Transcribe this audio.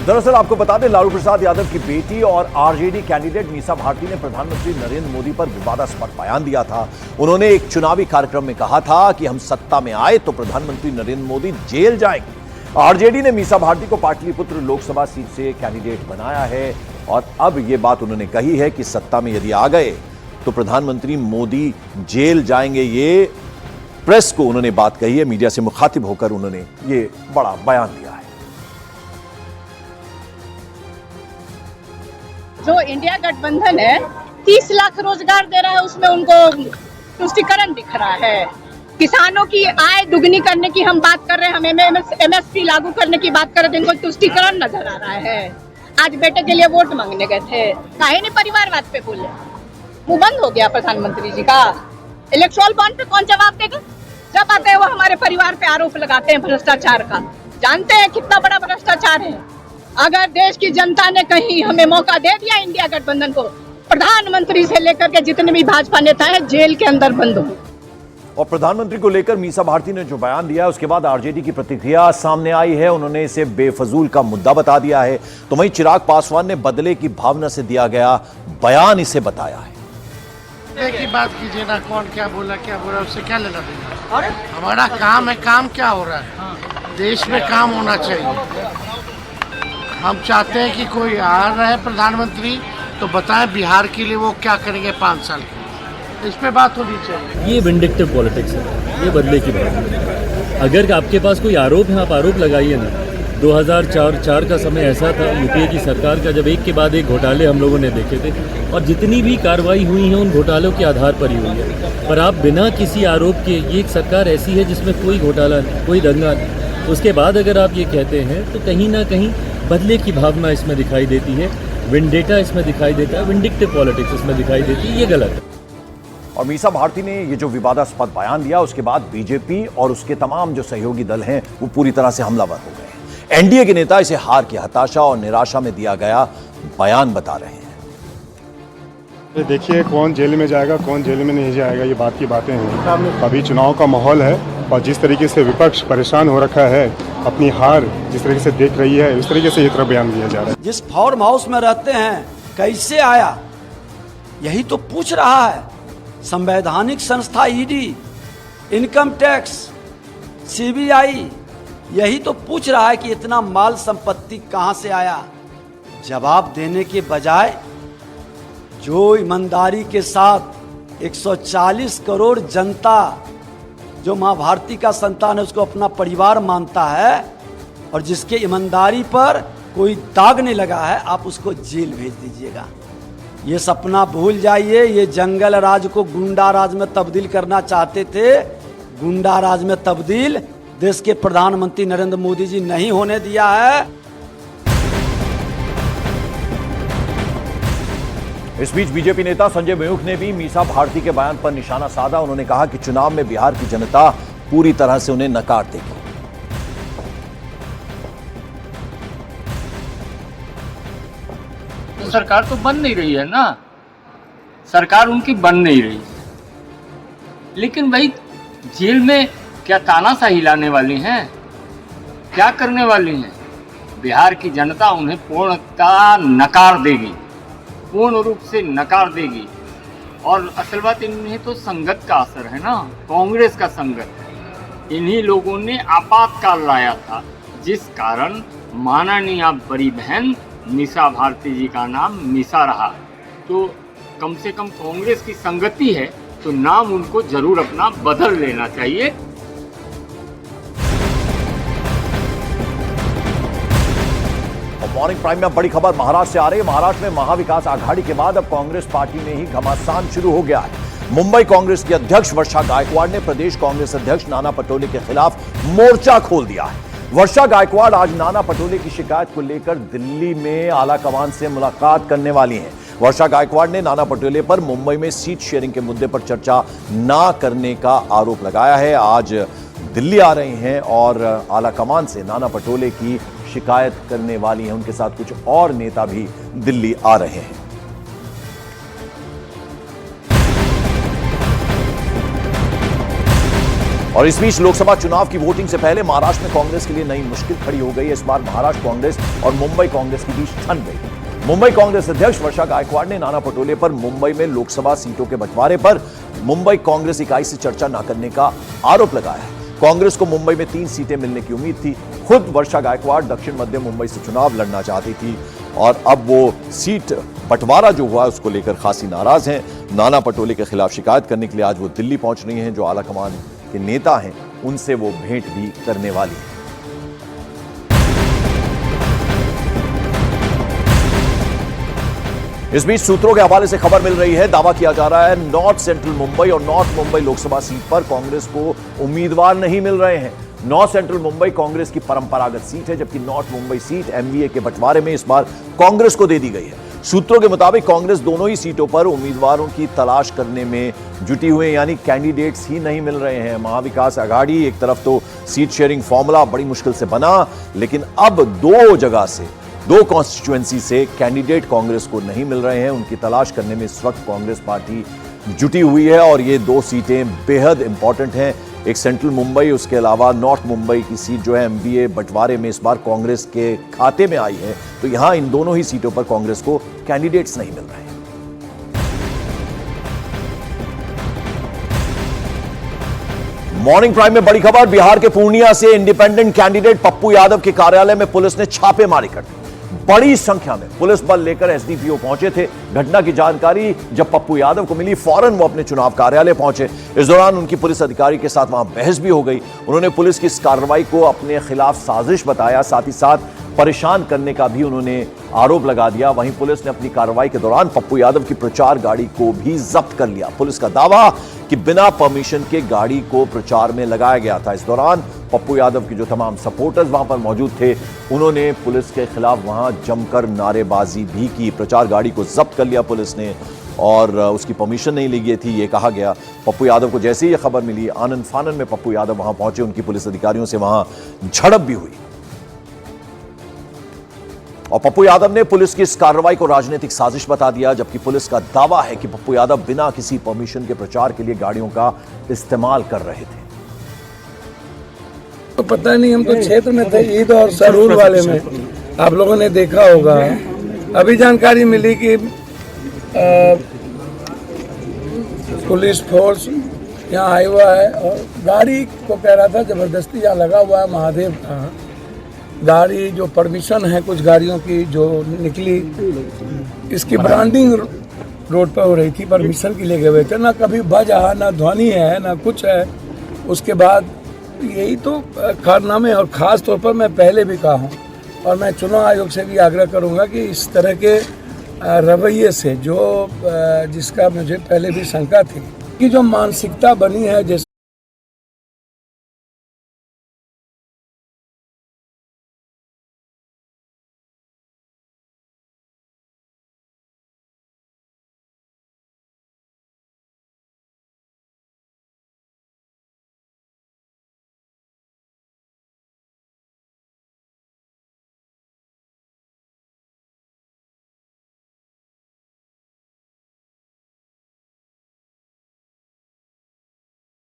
दरअसल आपको बता दें, लालू प्रसाद यादव की बेटी और आरजेडी कैंडिडेट मीसा भारती ने प्रधानमंत्री नरेंद्र मोदी पर विवादास्पद बयान दिया था। उन्होंने एक चुनावी कार्यक्रम में कहा था कि हम सत्ता में आए तो प्रधानमंत्री नरेंद्र मोदी जेल जाएंगे। आरजेडी ने मीसा भारती को पाटलिपुत्र लोकसभा सीट से कैंडिडेट बनाया है और अब यह बात उन्होंने कही है कि सत्ता में यदि आ गए तो प्रधानमंत्री मोदी जेल जाएंगे। ये प्रेस को उन्होंने बात कही है, मीडिया से मुखातिब होकर उन्होंने ये बड़ा बयान दिया है। जो इंडिया गठबंधन है 30 लाख रोजगार दे रहा है, उसमें उनको तुष्टिकरण दिख रहा है। किसानों की आय दुगनी करने की हम बात कर रहे हैं, हम एमएसपी लागू करने की बात कर रहे थे, इनको तुष्टिकरण नजर आ रहा है। आज बेटे के लिए वोट मांगने गए थे, काहे नहीं परिवारवाद पे बोले? मुंह बंद हो गया प्रधानमंत्री जी का। इलेक्ट्रोल बॉन्ड पे कौन जवाब देगा? जब आते हैं वो हमारे परिवार पे आरोप लगाते हैं भ्रष्टाचार का। जानते हैं कितना बड़ा भ्रष्टाचार है। अगर देश की जनता ने कहीं हमें मौका दे दिया इंडिया गठबंधन को, प्रधानमंत्री से लेकर के जितने भी भाजपा नेता हैं जेल के अंदर बंद हो। और प्रधानमंत्री को लेकर मीसा भारती ने जो बयान दिया, उसके बाद आरजेडी की प्रतिक्रिया सामने आई है। उन्होंने इसे बेफजूल का मुद्दा बता दिया है। तो वहीं चिराग पासवान ने बदले की भावना से दिया गया बयान इसे बताया है। एक ही बात कीजिए ना, कौन क्या बोला उससे क्या लेना देना। हमारा काम है, काम क्या हो रहा है देश में, काम होना चाहिए। हम चाहते हैं कि कोई आ रहा है प्रधानमंत्री तो बताएं बिहार के लिए वो क्या करेंगे 5 साल के, इस पे बात होनी चाहिए। ये विंडिक्टिव पॉलिटिक्स है, ये बदले की बात है। अगर आपके पास कोई आरोप है, आप आरोप लगाइए ना। 2004 का समय ऐसा था यूपीए की सरकार का, जब एक के बाद एक घोटाले हम लोगों ने देखे थे और जितनी भी कार्रवाई हुई है उन घोटालों के आधार पर ही हुई है। पर आप बिना किसी आरोप के, ये एक सरकार ऐसी है जिसमें कोई घोटाला नहीं, कोई दंगा नहीं, उसके बाद अगर आप ये कहते हैं तो कहीं ना कहीं बदले की भावना इसमें दिखाई देती है, विंडेटा इसमें दिखाई देता है, विंडिक्टिव पॉलिटिक्स इसमें दिखाई देती है। ये गलत है। और मीसा भारती ने ये जो विवादास्पद बयान दिया, उसके बाद बीजेपी और उसके तमाम जो सहयोगी दल हैं वो पूरी तरह से हमलावर हो गए। एनडीए के नेता इसे हार की हताशा और निराशा में दिया गया बयान बता रहे हैं। देखिए, कौन जेल में जाएगा कौन जेल में नहीं जाएगा, ये बात की बातें हैं। अभी चुनाव का माहौल है और जिस तरीके से विपक्ष परेशान हो रखा है, अपनी हार जिस तरीके से देख रही है, उस तरीके से ये तरह बयान दिया जा रहा है। जिस फार्म हाउस में रहते हैं कैसे आया, यही तो पूछ रहा है। संवैधानिक संस्था ईडी, इनकम टैक्स, सीबीआई, यही तो पूछ रहा है कि इतना माल संपत्ति कहां से आया। जवाब देने के बजाय जो ईमानदारी के साथ 140 करोड़ जनता जो मां भारती का संतान है उसको अपना परिवार मानता है और जिसके ईमानदारी पर कोई दाग नहीं लगा है, आप उसको जेल भेज दीजिएगा। ये सपना भूल जाइए। ये जंगल राज को गुंडा राज में तब्दील करना चाहते थे, गुंडा राज में तब्दील देश के प्रधानमंत्री नरेंद्र मोदी जी नहीं होने दिया है। इस बीच बीजेपी नेता संजय मयूख ने भी मीसा भारती के बयान पर निशाना साधा। उन्होंने कहा कि चुनाव में बिहार की जनता पूरी तरह से उन्हें नकार देगी। तो सरकार तो बन नहीं रही है ना, सरकार उनकी बन नहीं रही, लेकिन भाई जेल में क्या तानाशाही लाने वाली हैं, क्या करने वाली हैं? बिहार की जनता उन्हें पूर्णतः नकार देगी, पूर्ण रूप से नकार देगी। और असल बात, इन्हें तो संगत का असर है ना, कांग्रेस का संगत। इन्हीं लोगों ने आपातकाल लाया था, जिस कारण माननीय बड़ी बहन मीसा भारती जी का नाम मीसा रहा। तो कम से कम कांग्रेस की संगति है तो नाम उनको जरूर अपना बदल लेना चाहिए। मॉर्निंग प्राइम में बड़ी खबर महाराष्ट्र से आ रही है। महाराष्ट्र में महाविकास आघाड़ी के बाद अब कांग्रेस पार्टी में ही घमासान शुरू हो गया है। मुंबई कांग्रेस की अध्यक्ष वर्षा गायकवाड़ ने प्रदेश कांग्रेस अध्यक्ष नाना पटोले के खिलाफ मोर्चा खोल दिया है। वर्षा गायकवाड़ आज नाना पटोले की शिकायत को लेकर दिल्ली में आला कमान से मुलाकात करने वाली हैं। वर्षा गायकवाड़ ने नाना पटोले पर मुंबई में सीट शेयरिंग के मुद्दे पर चर्चा न करने का आरोप लगाया है। आज दिल्ली आ रहे हैं और आला कमान से नाना पटोले की शिकायत करने वाली हैं। उनके साथ कुछ और नेता भी दिल्ली आ रहे हैं। और इस बीच लोकसभा चुनाव की वोटिंग से पहले महाराष्ट्र में कांग्रेस के लिए नई मुश्किल खड़ी हो गई। इस बार महाराष्ट्र कांग्रेस और मुंबई कांग्रेस के बीच ठन गई। मुंबई कांग्रेस अध्यक्ष वर्षा गायकवाड़ ने नाना पटोले पर मुंबई में लोकसभा सीटों के बंटवारे पर मुंबई कांग्रेस इकाई से चर्चा न करने का आरोप लगाया है। कांग्रेस को मुंबई में 3 सीटें मिलने की उम्मीद थी। खुद वर्षा गायकवाड़ दक्षिण मध्य मुंबई से चुनाव लड़ना चाहती थी और अब वो सीट बंटवारा जो हुआ उसको लेकर खासी नाराज हैं। नाना पटोले के खिलाफ शिकायत करने के लिए आज वो दिल्ली पहुंच रही हैं। जो आला कमान के नेता हैं उनसे वो भेंट भी करने वाली है। इस बीच सूत्रों के हवाले से खबर मिल रही है, दावा किया जा रहा है नॉर्थ सेंट्रल मुंबई और नॉर्थ मुंबई लोकसभा सीट पर कांग्रेस को उम्मीदवार नहीं मिल रहे हैं। नॉर्थ सेंट्रल मुंबई कांग्रेस की परंपरागत सीट है, जबकि नॉर्थ मुंबई सीट एमवीए के बंटवारे में इस बार कांग्रेस को दे दी गई है। सूत्रों के मुताबिक कांग्रेस दोनों ही सीटों पर उम्मीदवारों की तलाश करने में जुटी हुई है, यानी कैंडिडेट्स ही नहीं मिल रहे हैं। महाविकास आघाड़ी एक तरफ तो सीट शेयरिंग फॉर्मूला बड़ी मुश्किल से बना, लेकिन अब 2 जगह से 2 कॉन्स्टिट्यूएंसी से कैंडिडेट कांग्रेस को नहीं मिल रहे हैं। उनकी तलाश करने में इस वक्त कांग्रेस पार्टी जुटी हुई है और ये 2 सीटें बेहद इंपॉर्टेंट हैं। एक सेंट्रल मुंबई, उसके अलावा नॉर्थ मुंबई की सीट जो है एमवीए बंटवारे में इस बार कांग्रेस के खाते में आई है, तो यहां इन दोनों ही सीटों पर कांग्रेस को कैंडिडेट्स नहीं मिल रहे हैं। मॉर्निंग प्राइम में बड़ी खबर, बिहार के पूर्णिया से इंडिपेंडेंट कैंडिडेट पप्पू यादव के कार्यालय में पुलिस ने छापेमारी कर दी। बड़ी संख्या में पुलिस बल लेकर एसडीपीओ पहुंचे थे। घटना की जानकारी जब पप्पू यादव को मिली, फौरन वो अपने चुनाव कार्यालय पहुंचे। इस दौरान उनकी पुलिस अधिकारी के साथ वहां बहस भी हो गई। उन्होंने पुलिस की इस कार्रवाई को अपने खिलाफ साजिश बताया, साथ ही साथ परेशान करने का भी उन्होंने आरोप लगा दिया। वहीं पुलिस ने अपनी कार्रवाई के दौरान पप्पू यादव की प्रचार गाड़ी को भी जब्त कर लिया। पुलिस का दावा कि बिना परमिशन के गाड़ी को प्रचार में लगाया गया था। इस दौरान पप्पू यादव की जो तमाम सपोर्टर्स वहां पर मौजूद थे, उन्होंने पुलिस के खिलाफ वहां जमकर नारेबाजी भी की। प्रचार गाड़ी को जब्त कर लिया पुलिस ने और उसकी परमिशन नहीं ली गई थी, ये कहा गया। पप्पू यादव को जैसे ही ये खबर मिली, आनन फानन में पप्पू यादव वहां पहुंचे। उनकी पुलिस अधिकारियों से वहां झड़प भी हुई और पप्पू यादव ने पुलिस की इस कार्रवाई को राजनीतिक साजिश बता दिया, जबकि पुलिस का दावा है कि पप्पू यादव बिना किसी परमिशन के प्रचार के लिए गाड़ियों का इस्तेमाल कर रहे थे। तो पता नहीं, हम तो क्षेत्र में थे, ईद और सरूर वाले में, आप लोगों ने देखा होगा। अभी जानकारी मिली कि पुलिस फोर्स यहाँ आया हुआ है और गाड़ी को कह रहा था जबरदस्ती यहाँ लगा हुआ है महादेव का। गाड़ी जो परमिशन है कुछ गाड़ियों की जो निकली, इसकी ब्रांडिंग रोड पर हो रही थी, परमिशन के लिए गए हुए थे। ना कभी बजा, ना ध्वनि है, ना कुछ है। उसके बाद यही तो कारनामे, और ख़ास तौर पर मैं पहले भी कहा हूँ और मैं चुनाव आयोग से भी आग्रह करूँगा कि इस तरह के रवैये से जो जिसका मुझे पहले भी शंका थी कि जो मानसिकता बनी है, जैसे